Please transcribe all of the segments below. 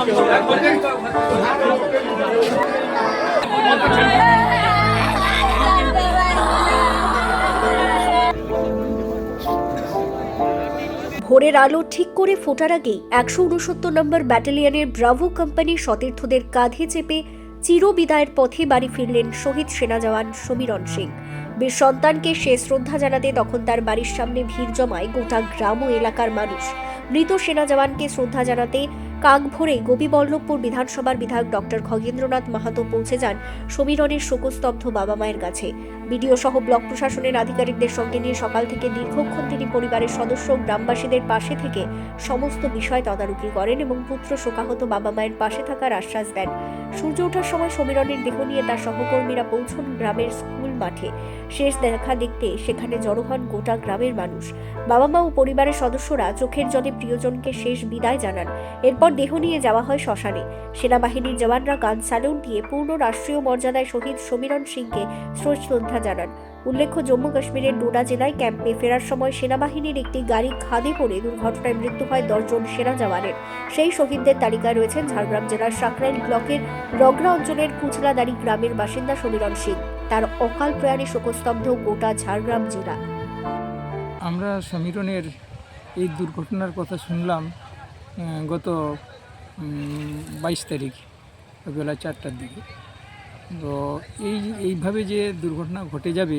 ভোরের আলো ঠিক করে ফোটার আগেই 169 নম্বর ব্যাটালিয়নের ব্রাভো কোম্পানির সতীর্থদের কাঁধে চেপে চিরবিদায়ের পথে বাড়ি ফিরলেন শহীদ সেনা জওয়ান সমীরণ সিং। বীর সন্তানকে শেষ শ্রদ্ধা জানাতে তখন তার বাড়ির সামনে ভিড় জমায় গোটা গ্রাম ও এলাকার মানুষ। মৃত সেনা জওয়ানকে শ্রদ্ধা জানাতে কাক ভরে গোপীবল্লভপুর বিধানসভার বিধায়ক ডক্টর খগেন্দ্রনাথ মাহাতো পৌঁছে যান সমীরণের শোকস্তব্ধ বাবা মায়ের কাছে। বিডিও সহ ব্লক প্রশাসনের আধিকারিকদের সঙ্গে নিয়ে সকাল থেকে দীর্ঘক্ষণ তিনি পরিবারের সদস্য গ্রামবাসীদের পাশে থেকে সমস্ত বিষয় তদারকি করেন এবং পুত্র শোকাহত বাবা মায়ের পাশে থাকার আশ্বাস দেন। সূর্য ওঠার সময় সমীরণের দেহ নিয়ে তার সহকর্মীরা পৌঁছন গ্রামের স্কুল মাঠে। শেষ দেখা দেখতে সেখানে জড়ো হন গোটা গ্রামের মানুষ। বাবা মা ও পরিবারের সদস্যরা চোখের জলে প্রিয়জনকে শেষ বিদায় জানান। এরপর দেহ নিয়ে যাওয়া হয় শ্মশানে। সেনাবাহিনীর জওয়ানরা গান স্যালুট দিয়ে পূর্ণ রাষ্ট্রীয় মর্যাদায় শহীদ সমীরণ সিংকে শ্রদ্ধা জানান। উল্লেখ্য, জম্মু কাশ্মীরের ডোডা জেলায় ক্যাম্পে ফেরার সময় সেনাবাহিনীর একটি গাড়ি খাদে পড়ে দুর্ঘটনায় মৃত্যু হয় 10 জন সেনা জওয়ানের। সেই শহীদদের তালিকায় রয়েছেন ঝাড়গ্রাম জেলার সাকরাইল ব্লকের রগড়া অঞ্চলের কুচলাদারি গ্রামের বাসিন্দা সমীরণ সিং। তার অকাল প্রয়াণে শোকস্তব্ধ গোটা ঝাড়গ্রাম জেলা। আমরা সমীরণের এই দুর্ঘটনার কথা শুনলাম গত 22 তারিখ বেলা 4টার দিকে। তো এইভাবে যে দুর্ঘটনা ঘটে যাবে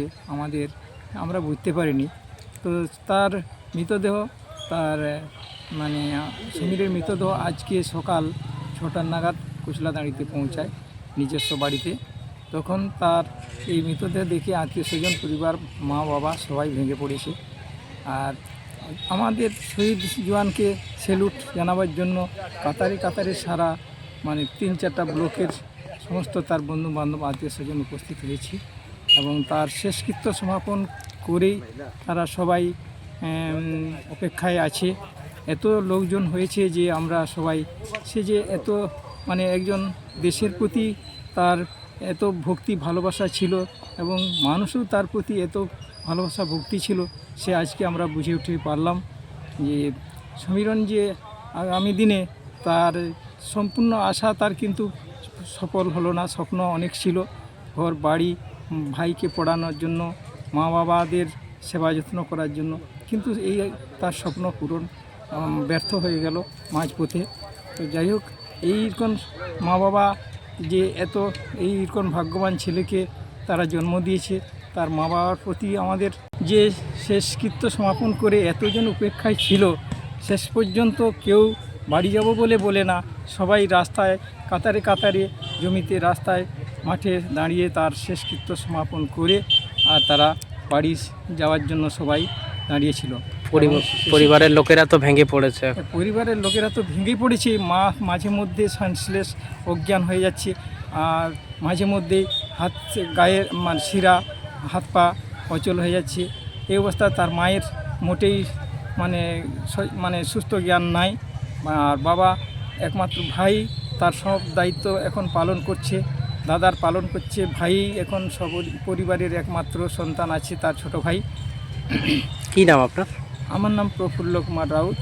আমরা বুঝতে পারিনি। তো তার মৃতদেহ সমীরের মৃতদেহ আজকে সকাল 6টা নাগাদ কুচলাদাঁড়িতে পৌঁছায় নিজস্ব বাড়িতে। তখন তার এই মৃতদেহ দেখে আত্মীয় স্বজন, পরিবার, মা বাবা সবাই ভেঙে পড়েছে। আর আমাদের শহীদ জওয়ানকে স্যালুট জানাবার জন্য কাতারে সারা 3-4টা ব্লকের সমস্ত তার বন্ধু বান্ধব, আত্মীয় স্বজন উপস্থিত হয়েছে এবং তার শেষকৃত্য সমাপন করেই তারা সবাই অপেক্ষায় আছে। এত লোকজন হয়েছে যে আমরা সবাই যে এত একজন দেশের প্রতি তার এত ভক্তি ভালোবাসা ছিল এবং মানুষও তার প্রতি এত ভালোবাসা ভক্তি ছিল, সে আজকে আমরা বুঝে উঠতে পারলাম যে সমীরণ যে আগামী দিনে তার সম্পূর্ণ আশা তার কিন্তু সফল হলো না। স্বপ্ন অনেক ছিল, ঘর বাড়ি, ভাইকে পড়ানোর জন্য, মা বাবাদের সেবা যত্ন করার জন্য, কিন্তু এই তার স্বপ্ন পূরণ ব্যর্থ হয়ে গেল মাঝপথে। তো যাই হোক, এইরকম মা বাবা যে এইরকম ভাগ্যবান ছেলেকে তারা জন্ম দিয়েছে, তার মা বাবার প্রতি আমাদের যে শেষকৃত্য সমাপন করে এতজন উপেক্ষায় ছিল, শেষ পর্যন্ত কেউ বাড়ি যাব বলে না, সবাই রাস্তায় কাতারে জমিতে, রাস্তায়, মাঠে দাঁড়িয়ে তার শেষকৃত্য সমাপন করে আর তারা বাড়ি যাওয়ার জন্য সবাই দাঁড়িয়েছিল। পরিবারের লোকেরা তো ভেঙে পড়েছে। মা মাঝে মধ্যে সেন্সলেস, অজ্ঞান হয়ে যাচ্ছে, আর মাঝে মধ্যে গায়ের শিরা, হাত পা অচল হয়ে যাচ্ছে। এই অবস্থা তার মায়ের মোটেই সুস্থ জ্ঞান নাই। আর বাবা একমাত্র ভাই তার সব দায়িত্ব এখন পালন করছে, দাদার পালন করছে। ভাই এখন পরিবারের একমাত্র সন্তান আছে, তার ছোট ভাই। কী নাম আপনার? আমার নাম প্রফুল্ল কুমার রাউত।